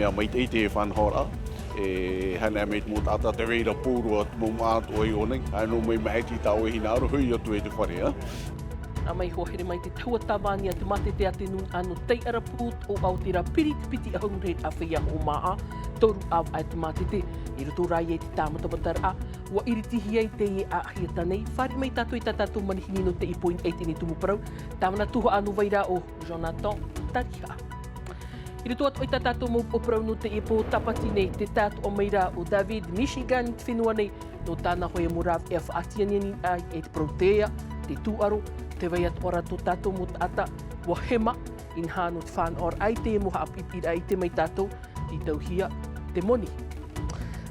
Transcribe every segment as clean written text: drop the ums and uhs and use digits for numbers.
mea mai te te whanhora. Hana me mo tata te reira pūru at mo mātu oi o nei. Ano mai mai ti tau e hinaru hui atu e te whare. A mai hohere mai te taua tawani a te mate te atenun anu tei ara pūt o Aoteara piti a hongre a whia o maa. Toru au ai te mate te. I ruto rai e te tāmatamatara a. Wa iritihi ai te e a hiata nei. Whare mai tātou i tātou manihini no te 1.8 ni tumu parau. Tāmana tuha anu vaira o Jonathan Tariha. I ruto atu i tātou mo oprau no te epo tapati nei te tātou o meira o David Michigan te whenua nei no tāna hoi morav e whaatianiani ai e te protea, te tūaro, te vai atu ora tō tātou mo ata wa hema in hāno te whānor ai te moha apipira ai te mai tātou i tauhia te moni.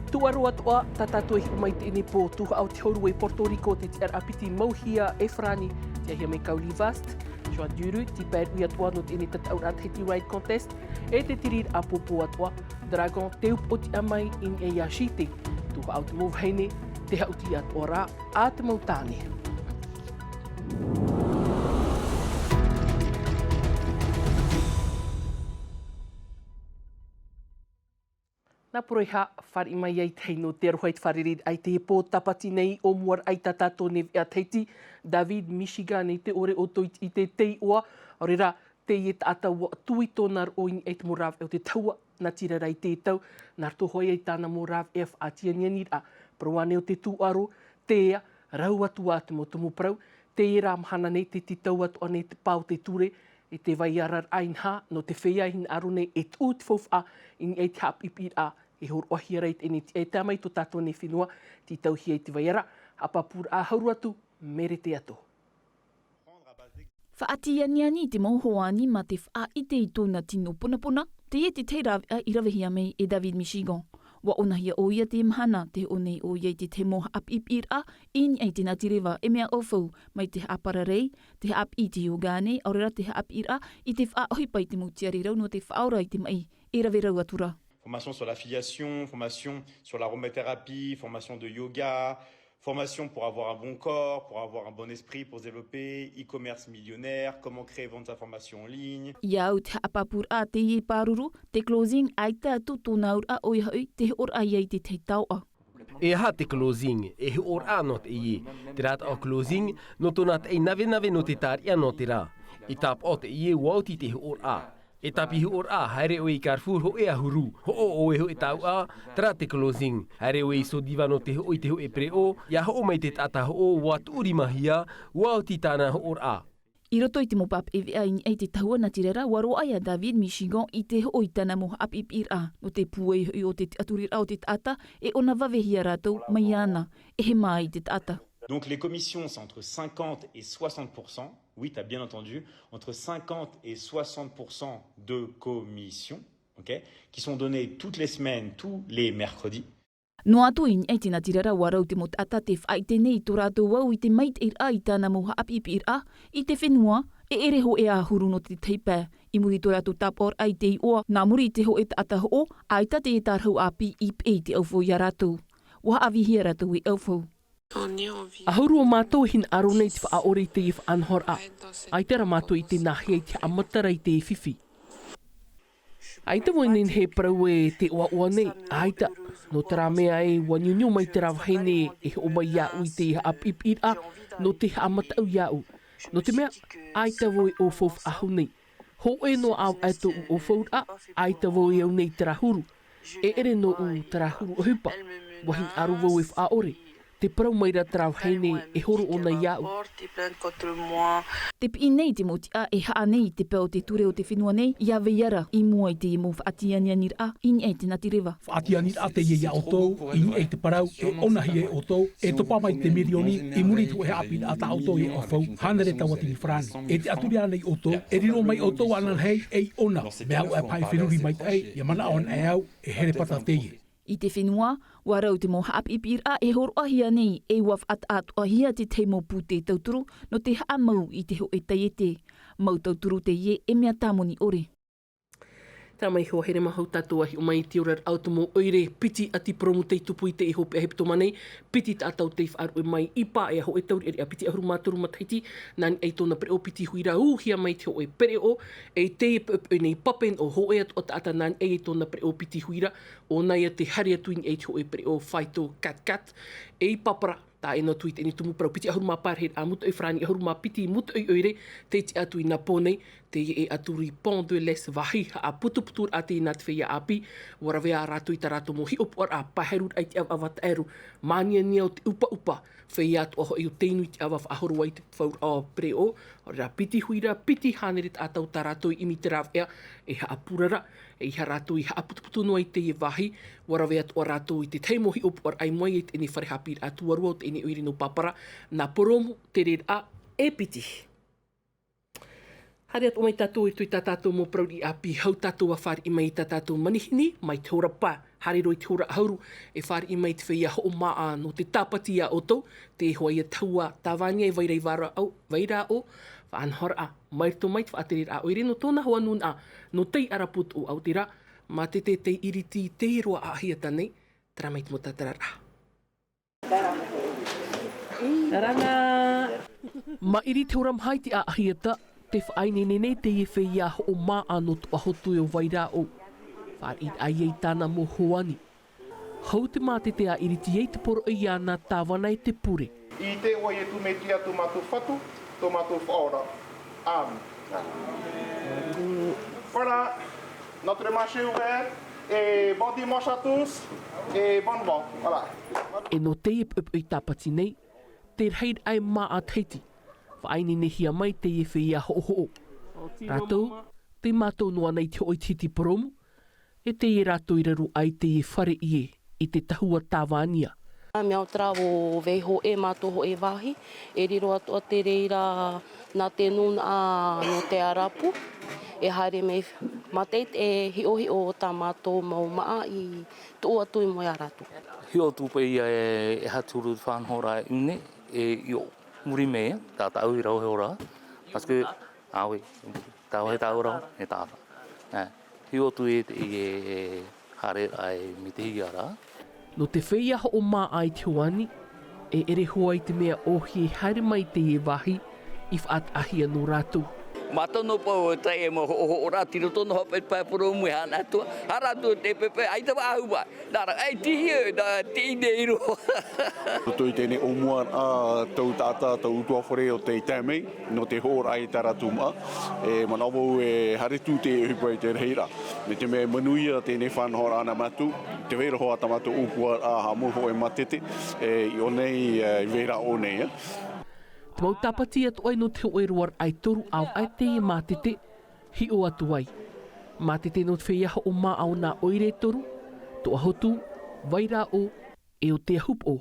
Tūaro atu a tātou i umai te ine po tuha au te horu e Porto Rico te te apiti mauhia e frani te ahia me kauli vast. Joa Duru, ti pēr ui atua no te ine tatau rat heti ride contest, e te tirir a popo atua, Dragon teup o ti amai in e Yashite, tuha au te mauheine, te hauti atua rā, a te mautane. Nā poroiha, whare mai ai tei no te arohait wharerid ai te pō tapati nei o muar ai tātātou nevi a teiti, David Michigan i te ore o toit i te tei oa, orera te i te ata ua tui tōnar o ini e te morav e o te taua, nā tira rai te tau, nār to hoi ai tāna morav e whaatianiani a, proane o te tūaro, te ea, rau atu a te motumu prau, te e rā mahana nei te tau atu ane te pau te ture, e te vai arar ainha no te whea hin arune e tū te whauwha in e te hapipir a e hor ohia reit e te amai tō tātou ne whenua ti tauhia i te vai ara, hapapur a hauru atu, mere te ato. Whaatianiani te mohoani ma te wha i te i tōna tino punapuna, te e te teirawe a irawehia mei e David Michigan. Wa ona hia o ia te mhana te onei o ia te te moha ap ipir a, in ei te natirewa e mea ofau mai te apararei, te ap i te iogane, aurera te ap ira, i te wha ohipai te mutiari rau no te whaora i te mai, e rawe rau atura. Formation sur l'affiliation, formation sur l'aromathérapie, formation de yoga, formation pour avoir un bon corps, pour avoir un bon esprit, pour se développer, e-commerce millionnaire, comment créer et vendre sa formation en ligne. Iau te apapur a te i paruru, te closing ai tātou tōnaur a oi haui te or ai ai te tau a. E ha te closing, e he or a no te i. Te rāt o closing, no tōna te nave no te tāria no te rā. I tāp o te i e wauti te he or a. E tapi hi or a, haere o i Carrefour ho e ahuru, ho o e ho e tau a, tra te closing. Haere o i so diva no te ho i te ho e pre o, ia ho mai te tata ho o wa tūri mahia, wau ti tāna ho or a. I roto i te mopap e vea i te taua na tirera, waro ai a David Michigan i te ho i tāna moha ap ipir a, no te puei i o te aturir au te tata, e ona wawehia rātou mai ana, e he mai te tata. Donc les commissions, c'est entre 50 et 60%. Oui, tu as bien entendu, entre 50 et 60% de commissions, okay, qui sont données toutes les semaines, tous les mercredis. No atu in e tina tirara warau te mot ata te whai te nei tō rātou wau i te mait ir a i tāna moha ap ipir a, i te whenua, e ere ho e ahuru no te teipē. I muri tō rātou tapor ai te i oa, nā muri te ho e te ata ho, ai ta te e tarhau api ip e te aufo i a rātou. Waha avi hia rātou i aufo. Ahuru o mātou hin aro nei te whaore te i whaanhor a. Ai tera mātou i te nahi ai te amatara i te whiwhi. Ai te wainin he parau e te oa nei. Ai ta, no tera mea e wanyunyu mai te rawhaine e o mai iau i te apipir a, no te amatau iau. No te mea, ai ta voi o fof ahu nei. Ho e no au ato u o fof a, ai ta voi au nei te rahuru. E ere no u te rahuru o hupa. Wahin aru vau e whaore. Te parau mai ra trau heine e horo o nei iau. Te pi nei te moti a e haa nei te peo te ture o te whenua nei, ia veiara i mua i te imu whaatianianir a, ini e te natirewa. Whaatianir a te ia o tō, ini e te parau, e onahi e o tō, e topa mai te mirioni, i muri tu e apina a ta o tō e o fau, hanere tawatini frani. E te aturi anei o tō, e riro mai o tō anan hei, e ona, me au e pai whenuri mai te ei, ia mana aon e au, e here pata teie. I te whenua, warau te moha ap ipir a e hor ahia nei e waf at ahia te teimo pu te tauturu no te haa mau i te ho e taiete. Mau tauturu te ie e mea tāmoni ore. Tā mai hoa here mahau tātou ahi o mai te ora au tomo oire piti ati promu te tupu i te iho pe hepto manei, piti tātou te whaaru e mai ipa e ho e tauri e a piti ahuru māturu mataiti, nani ei tōna pere o piti huira hia mai te ho e pere o, e te e nei papen o ho e atu o taata nani ei tōna pere o piti huira, o nei a te hari atuini ei te ho e pere o whaito kat, e i papara, tā e no tuit e ni tumu parau piti ahuru mā pārhere a mutu e whrani ahuru mā piti mutu e oire, te te atu i nā pōnei, te e aturi pont de les vahi a putuputur a te nāt whia api, warawe a rātu i ta rātu mo hi opu a paherut ai te awat eru, mania ni au te upa, whia atu aho i o teinu i te awaf ahoru ai te whaur a preo, ora piti huira, piti haneret a tau ta rātu i imi te rāwea, e ha apurara, e ha rātu i ha putuputu no ai te e vahi, warawe atu a rātu i te teimo hi opu ai mai e te ni wharehapir atu warua o te ene oiri no papara, na poromu te red a e piti. Hare atu mai tātou i tui tā tātou mō prauri api hau tātou a whāri i mai tā tātou manihini, mai te ora pā, hare roi te ora hauru, e whāri i mai te whia ho o maa no te tāpati a oto, te hoa ia taua tāwani e vairei vaira o, whaanhora a, mai to mai te whaatere a oire no tōna hoa nun a, no tei araput o Aoteara, ma te iriti te roa a hiata nei, tara mai te mo tātarara. Taranga! Ma iri te oram haiti a ahiata, te whainenene te e whia ho o maa no tu ahotu o vaira o. Whāri ai ei tāna mo hoani. Hau te mā te a iriti ei te poro i ana tāwana i te pure. I te oi e tu me tia tu matu whatu, tu matu whaora. Amen. Para, notre marché ouvert, et bon dimanche à tous, et bonne vente. Voilà. E no te e i tāpati nei, te reid ai mā a teiti. Whainene hia mai te e whia ho. Rātou, te mātou noa nei te oi titi poromu, e te e rātou i raru ai te e whare i te tahua tāwania. Me au tra o veho e mātou ho e wahi, e riro atu a te reira nā te nun a no te arapu, e haere me mateit e hi o tā mātou mau maa i tu atu i moe a rātou. Hi o tūpa ia e haturu whanhora e une, e i o muri mea, tā tau i rau he ora, paske, awe, tau he tau rau, e tāta. Hi o tu e hare ai mi te hiara. No te whia ho o mā ai te hoani, e ere hoa i te mea ohi e haere mai te e wahi, i whaat ahia no rātou. Matono pau o tai e mo o ratiro tono hope pa poro mu hana to haratu te pepe ai te ahu ba dara ai ti da ti neiro to i tēne o mua a tau tāta tau utua whare o te tāmei no te hōra ai taratuma e manawo e haretu te hupa i te reira me te mea manuia tēne whanhora ana matu te veira hoa tamatu upua a hamuho e matete i o nei veira o nei Te mau tapati atu ai no te oeruar ai toru au ai te e mātete, hi o atu ai. Mātete no te whiaha o mā au nā oire toru, to ahotu, vaira o, e o te ahup o.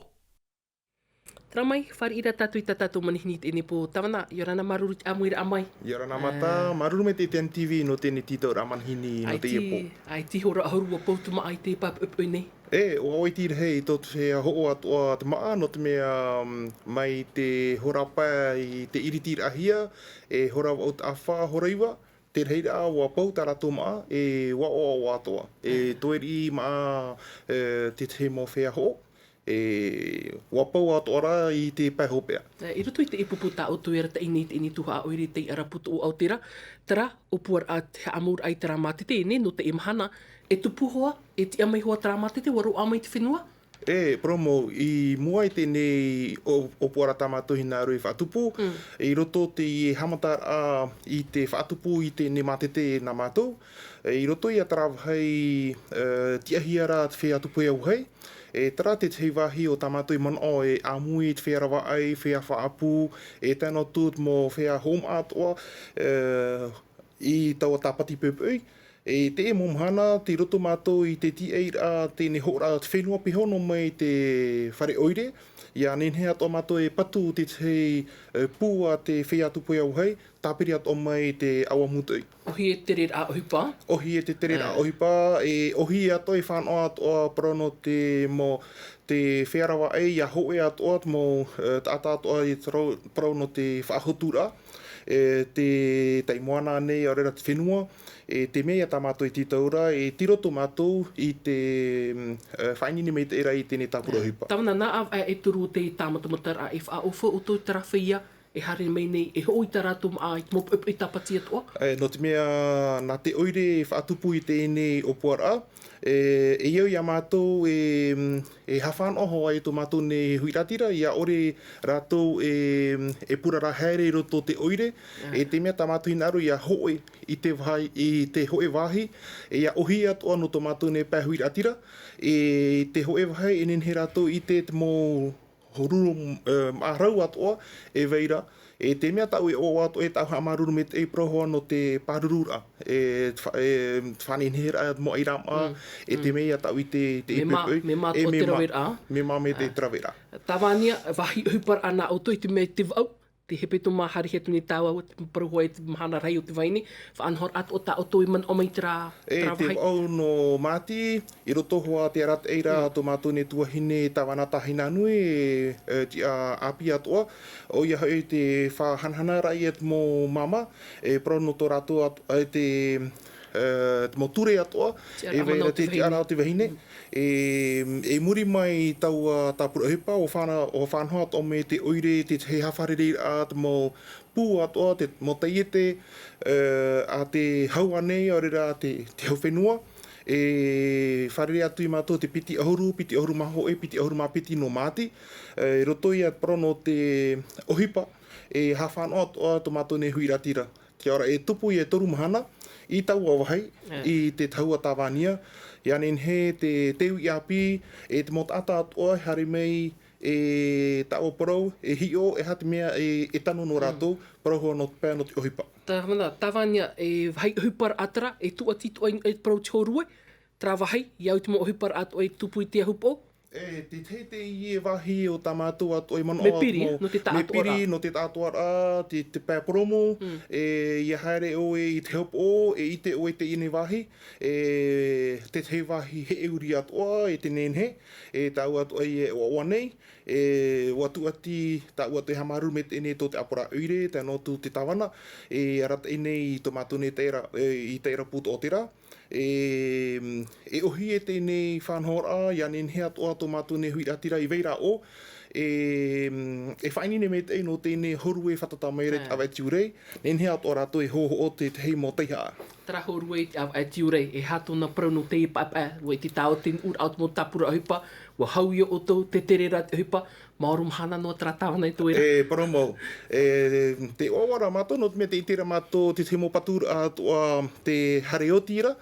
Tara mai, whare ira tātou i tātou manihini te ene po tawana, Yorana maruru te amuira amai. Yorana mata, maruru me te TNTV no tēne tito ramanhini no te iepo. Ai tiho ra ahurua pautuma ai te papupu nei. E, o oi tira hei, tō te whea ho atoa te maa, no te mea mai te horapa i te iritira ahia, e hora o te awha horaiwa, te reira wa pau tā rato maa, e wa o atoa. E toeri maa te te mo whea ho, e wa pau atoara i te pai hopea. I roto i te ipupu tā o tuera ta ini te ini tuha a oire te araputu o Aoteara, tara o puar a te amur ai tara mātete ne no te imahana, e tupu hoa, e te amai hoa tara mātete, waru amai te whenua? E, promo, i mua i tēnei o puara tamatohi nā rui whaatupu, i roto te hamatara i te whaatupu i tēnei mātete nā mātou, i roto i a tarawhai tiahiara te whea au hei, e tara te te wahi o tamatoi mana e amui te whea rawa ai, whea whaapu, e tēnā tūt mō whea home atoa i taua tāpati pēpui. E te e momhana, te roto mātou i te tia tēne hora te whenua pihono mai te whare oire. Ia nenhe atoa mātou e patu te pū a te whea tupu au hei, tāpiri atoa mai te awa mutui. Ohi e te rera a ohipa? Ohi e te rera a ohipa, e ohi atoa i whanoa atoa prono te mo te whearawa ei, ia hoe atoa mo tāta atoa i prono te whaahotura. te taimoana nei o rera te whenua, te mea tamato i titaura, tiro tō mātou i te whainini mei te era i tēnei tāpura hipa. Tawana nā e turu te tāmatamatara e whaofo o tō tarawhia, e hari mei nei, e hoi tā rātum a i mop i tapati atua? No te mea, nā te oire e whaatupu i tēnei o puara, e iau ia mātou e hawhan oho ai tō mātou ne huiratira, ia ore rātou e purara haere i roto te oire, e te mea tā mātou hinaru ia hoe i te hoe wahi, e ia ohi atua no tō mātou ne pā huiratira, e te hoe wahi e nenhe rātou i te mō horuru marau atua e veira, e te mea tau e o atua e tau hamaruru me te e prohoa no te parurura, e whanenhera mo i rama, e te mea tau i te ipepe. Me mā tua te rawera. Me mā me te trawera. Tawania, wahi hupar ana auto i te mea te vau, te hepe tō mahari hetu ni tāua o te parahoa e te mahana rai o te waini, whaanhor atu o tā auto i man o mai te rā te vau no māti, i roto hoa te arat eira tō mātou ne tuahine tawana tahina nui, api atua, o ia hoi te whahanhana rai et mō mama, e prono tō rātou te mō ture atua, e veira te ara o te wahine, e muri mai tau tāpura hipa o whanhoa o me te oire, te he hawharere a te mō pū atua, mō teiete, a te haua nei o rera te hau whenua, e wharere atu i mātou te piti ahuru maho e piti ahuru mapiti no māti, e roto ia prono te ohipa, e hawhanhoa atua tō mātou ne huiratira. Kia ora, e tupu i e toru mahana, i tau awahai, i te taua tāwania, ia nen he te teu i api, e te motata atua, hari mei, e tau porou, e hio, e hati mea, e tano no rātou, parohoa no pēr no te ohipa. Tāwania, e hai hupar atara, e tua titu e porou te horue, tra wahai, iau te mo ohipar atua e tupu i te ahupo? Te te i e wahi o tā mātou atua e mano me piri, no te tātua me piri, no te tātua rā, te pēporomo, i haere o e i te hopo, e i te o e te ine wahi, te te wahi he euri atua, e te nenhe, e tāu atua i e oa nei, watu ati tāu atu e hamaru me te ene tō te apora uire, te anotu te tawana, arata ene i tō mātou ne teira, i teira puto o te rā, e ohi e tēnei whanhora, ia nenhe atua tō mātou ne huiratira i veira o, e whainine me te no tēnei horu e whatata mai reit awa tiurei, nenhe atua rātou e hoho o te hei mō teiha. Tara horu e awa tiurei, e hato na prauno te papa, ua te tāo te ur out mō tapura hipa, ua hauia o tō te terera te hipa, maorum hana no tara tāwana i tō era. Paromo, te owara mātou, no me te itera mātou, te mō patura atua te hareotira,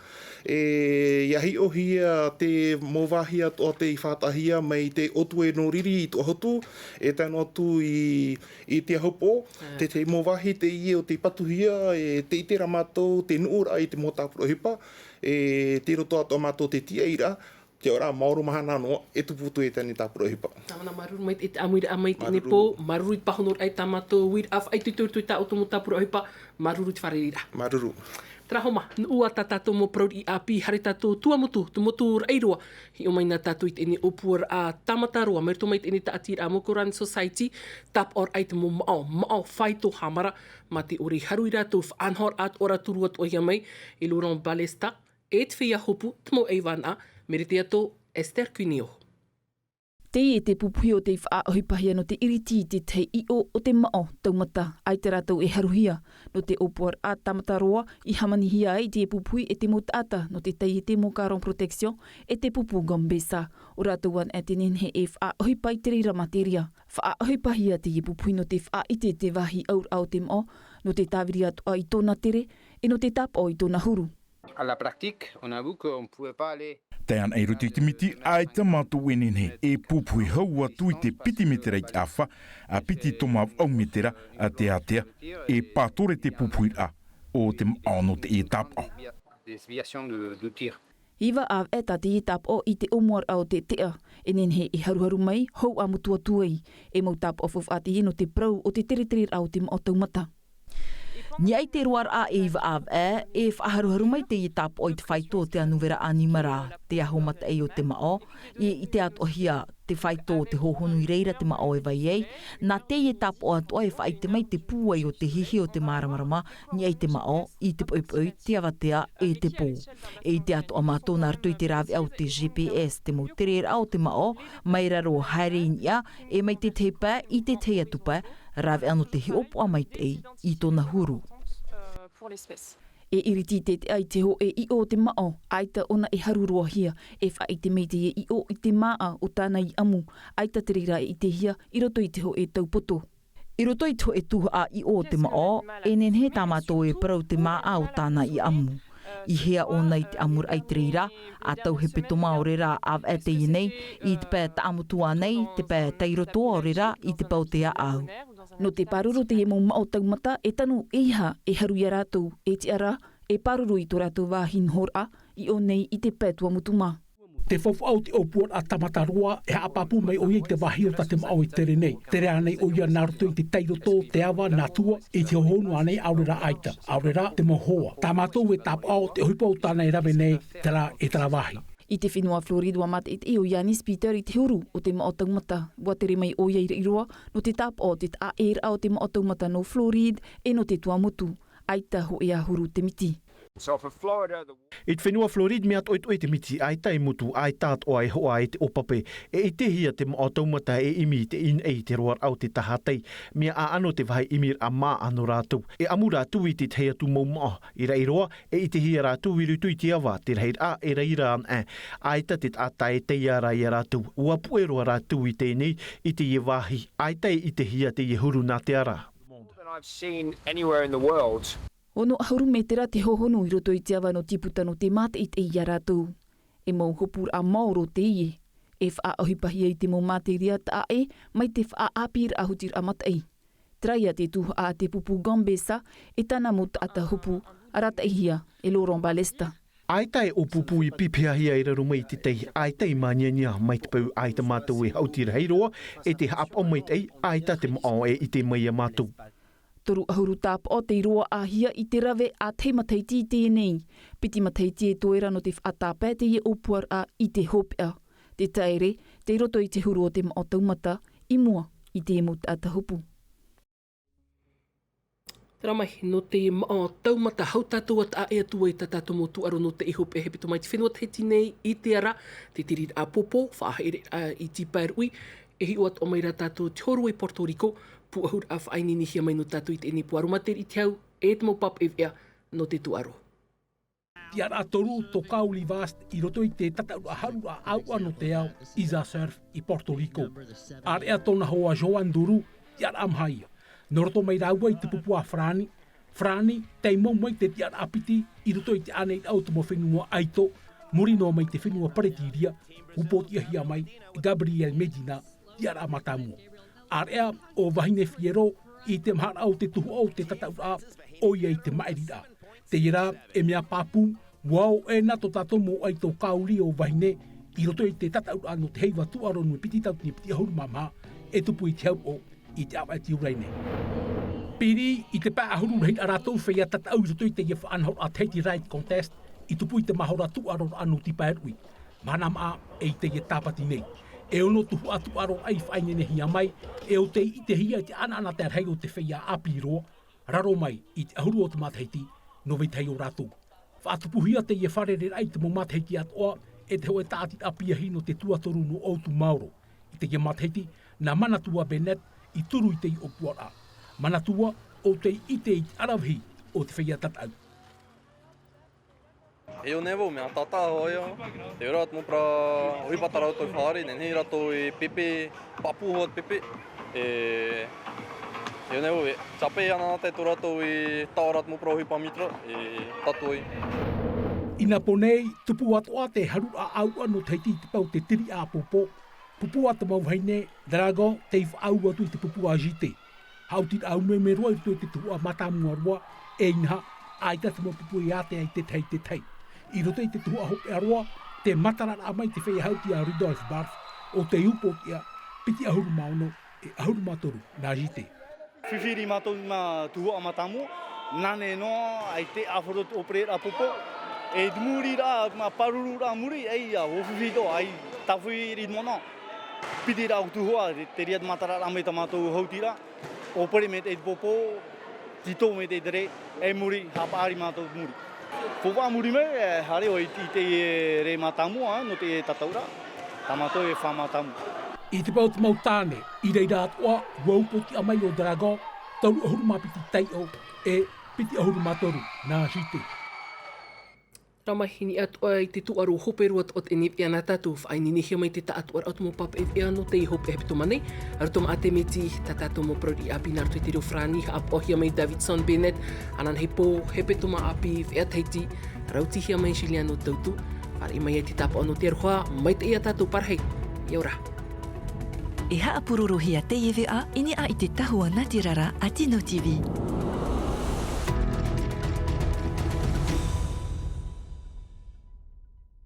ia hi ohia te mōwahia toa te i whātahia mai te otue no riri i tō hotu, e tēnō atu i te hopo, te mōwahi te ie o te patuhia, te itera mātou, te nuura i te mōtāpura hipa, te roto ato mātou te tia ira, te ora mauru mahana no, e tuputu e tēnei tāpura hipa. Tāwana maruru mai te amuira amai tēnei pō, maruru i pahonor ai tā mātou, wir af ai tuitui tā otomo tāpura hipa, maruru te whareira. Maruru. Trahoma, ua tā tātou mō prauri i api, hare tātou tuamutu, te motu reiroa, hi o mai nā tātou i tēnei opuar a Tamataroa, merto mai tēnei tātira a Mokoran Society, tap or ai te mō mao whaito hamara, ma te ori harui rātou whaanhor at ora turuat o ia mai, i Laurent Balesta, e te whia hopu, te mō eiwana, merite ato Esther Cunio. Te te pupuhi o te whaaohipahia no te iriti te te i o te mao taumata ai te rātou e haruhia no te opuar a Tamataroa i hamanihia ai te pupuhi e te motata no te tei te Mokaron Protection e te pupu Gambesa o rātou wan e te nenhe e whaaohipai te reira materia. Whaaohipahia te i pupuhi no te whaaite te wahi aur au te mao no te tāwiri atua i tōna tere e no te tapo i tōna huru. À la pratique, on a vu qu'on ne pouvait pas aller. Tēan ei ruti te miti ai te mātou enenhe e pupui hau atu i te piti metera i awha, a piti tomav au metera a te atea, e pātore te pupui a o te maano te e tap au. Iwa av e ta te e tap o i te omuar au te tea, enenhe e haruharu mai hou a mutua tuai, e mau tap of a te hino te prau o te tere au te mao taumata. Niai te roar a Eva av e whaharuharu mai te i tap o i te whaito te anuvera animara te ahomata e o te mao i te atohia te whaitō te hohonu I reira te mao e vai ei, nā te e tapo atu ai whai te mai te pūai o te hihi o te maramarama, ni ei te mao, I te poipoi, te awatea, e te pō. E I te atu a mātou nā rtui te rawi au te GPS, te mautere au te mao, mai raro haere inia, e mai te teipā, I te te atupa, rawi anu te hiopo a mai te I tōna huru. E iriti te ai te ho e I o te mao, aita ona e harurua hia, e wha I te meite e I o I te maa o tāna I amu, aita te rira I te hia, I roto I te ho e taupoto. I roto I te ho e tuha a I o te mao, e nen he tāmato e parau te maa o tāna I amu. I hea o nei te amur ai te rira, a tau he peto maore rā av e te nei, I te pē ta amutua nei, te pē teiroto o rira, I te pautea au. No te paruru te emo mao taumata, e tanu eiha e haru I a rātou, e te ara, e paruru I tō rātou wāhin hora, I o nei I te pētua mutuma. Te whawha au te opuan a tamata roa, e hapapu mai o iei te wahi o te mao I tere nei. Tere anei o ia naruto I te teiroto, te awa, nā tua, e te hohonu anei aurera aita, aurera te mohoa. Tā mātou e tāp au te huipa o tāna e rawe nei, tera e tera wahi. I te whenua Florido mate e o Yanis Peter I te huru o te mao taumata. Wa tere mai o iei reiroa, no te tap o te a era o te mao taumata no Florid e no te tuamutu. Aita ho e a huru te miti. I te whenua Florid mea toi te miti aita I mutu aitat o ai hoa e te opape e I te hia te mao taumata e imi te in ei te roar au te tahatei mea a ano te vai imir a mā ano rātou. E amu rātou I te hea tu mau maa I reiroa e I te hia rātou I rutu I te awa te reir a e reira an a. Aita te ata e te iara I a rātou. Ua pueroa rātou I tēnei I te ie wahi. Aita I te hia te ie huru nā te ara. Ono ahuru me tera te hohonu I roto I te awa no tiputa no te mate I te ia rātou. E mau hopur a mauro te ie. E wha ahupahia I te mau mate ria ta e, mai te wha apir a hutir a mata e. Traia te tuha a te pupu Gambesa, e tana mo ata hopu, arata ihia, e Laurent Balesta. Aita e o pupu I pipiahia I raro mai te tei, aita I māniania mai te pau aita mātou e hautira heiroa, e te hap o mai tei, aita te mao e I te mai a mātou. Toru ahuru tāpa o te roa ahia I te rave a te mataiti tēnei. Piti mataiti e toera no te whatāpē te ie opuar a I te hopea. Te taere, te roto I te huru o te mao taumata, I mua I te emo ata hopu. Tera mai, no te mao taumata hautatua ta e atua I tatato mo tuaro no te ihope he pito mai te whenua heti nei I te ara, te tiri a popo, whaahere I ti pairui, e hi oat o mai rā tātou te horu I Porto Rico, pu ahur a whaini ni hia mai no tātou I te ene puaro materi te au, e te mau pap e vea no te tuaro. Ti ara toru to kauli vast I roto I te tata a haru a aua no te au Isa Surf I Porto Rico. Ar ea tona hoa Joan Duru, ti ara amhaia. No roto mai raua I te pupua Frani. Frani, tei mau mai te ti ara apiti I roto I te anei au te mo whenua aito, muri no mai te whenua paretiria, upoti ahia mai Gabriel Medina, ti ara matamu. Ar ea o wahine fiero I te mahara au te tuhu au te tataura o iei te maerira. Te ira e mea papu, wau e nato tato mo ai tau kauri o wahine I roto I te tataura no te heiwa tuaro no piti tau ni piti ahuru mama e tupu I te hau o I te awa e te uraine. Piri I te pā ahuru rehin aratou whea tatau I roto I te ia whaanhau a Haiti Right Contest I tupu I te mahora tuaro anu ti paerui. Manam a e te ia tāpati nei. E ono tuhu atu aro ai whainene hia mai, e o te I te hia te ana te arhei o te whea api roa, raro mai I te ahuru o te matheiti, no veitei o rātou. Whaatupuhia te ia wharere ai te mo matheiti atoa, e te hoe tāti api ahi no te tuatoru no Outu Mauro. I te ia matheiti, na manatua Benet, I turu I te I o puara. Manatua o te I te arawhi o te whea tatau. E o nevo me tata hoia. Te ora mo pra oi patara to fari, nen hira to I pepe, papu hot pepe. E o nevo chape ana te tora to I tarat mo pro hi pamitra e tatoi. Ina ponei tupu atoa te haru a aua no teiti te pau te tiri a popo. Pupu ata mau haine, drago te aua tu I te pupu a jite. Hautit au me roa I te tu a matamua roa, e inha, aita te mo pupu I ate ai te tei. I roto I te tuha hope aroa, te matarara a mai te whea hauti a Rudolf Barth, o te upo kia piti ahuru mauno e ahuru matoru nā jite. Whiwhiri mātou ma tuho a matamu, nane noa ai te awhoro o prera popo, e muri rā, ma paruru rā muri, ei a whiwhiro ai tawhiri mono. piti rau tuhua, te ria matara rame tamatou hautira, o pere me te popo, tito me te tere, e muri, hapari matou muri. Popa muri me, hare o i te re matamu, no te tataura, tamatou e whamatamu. I te pau te mau tāne, i reira atua, waupoti a mai o Dragon, tauru ahuru mapiti tai o, e piti ahuru matoru, nā site. Ramahini atua i te tuaru hoperu at e nepi ana tātou whaininihi mai te taatuar atu mo pap e ano te i hope hepito mane. Arutom ate meti ta tātou mo prori api nartu te reo frani ap ohia mai Davidson Bennett. Anan he pō hepito ma api whea teiti. Rautihia mai Siliano tautu. Whare mai e te tāpo ano te aroha mai te ia tātou parhei. Ia ora. E haa pururuhia te iwi a ini a i te tahua Ngāti Rara a Tino TV.